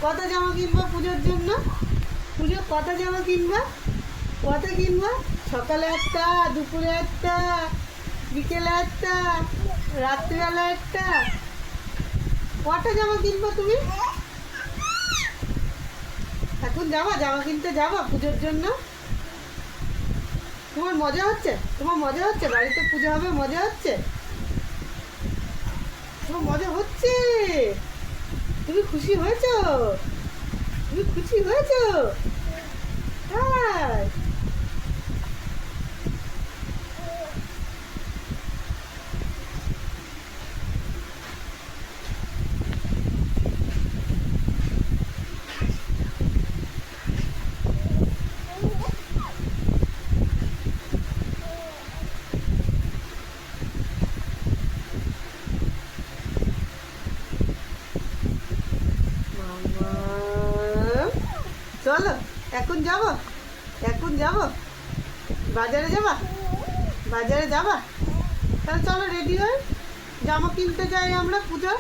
কত জামা কিনবা পুজোর জন্য? পুজো কত জামা কিনবা? কত কিনবা? সকালে একটা, দুপুরে একটা, বিকেলে একটা, রাত্রিবেলা একটা, কটা জামা কিনবা তুমি? এখন যাবা জামা কিনতে, যাবা পুজোর জন্য? তোমার মজা হচ্ছে? তোমার মজা হচ্ছে? বাড়িতে পুজো হবে, মজা হচ্ছে? তোমার মজা হচ্ছে? তুমি খুশি হয়েছো? তুমি খুশি হয়েছো? হ্যাঁ। মামা, চলো এখন যাবো, এখন যাবো, বাজারে যাবা? বাজারে যাবা? তাহলে চলো রেডি হই, জামা কিনতে যাই আমরা পূজা।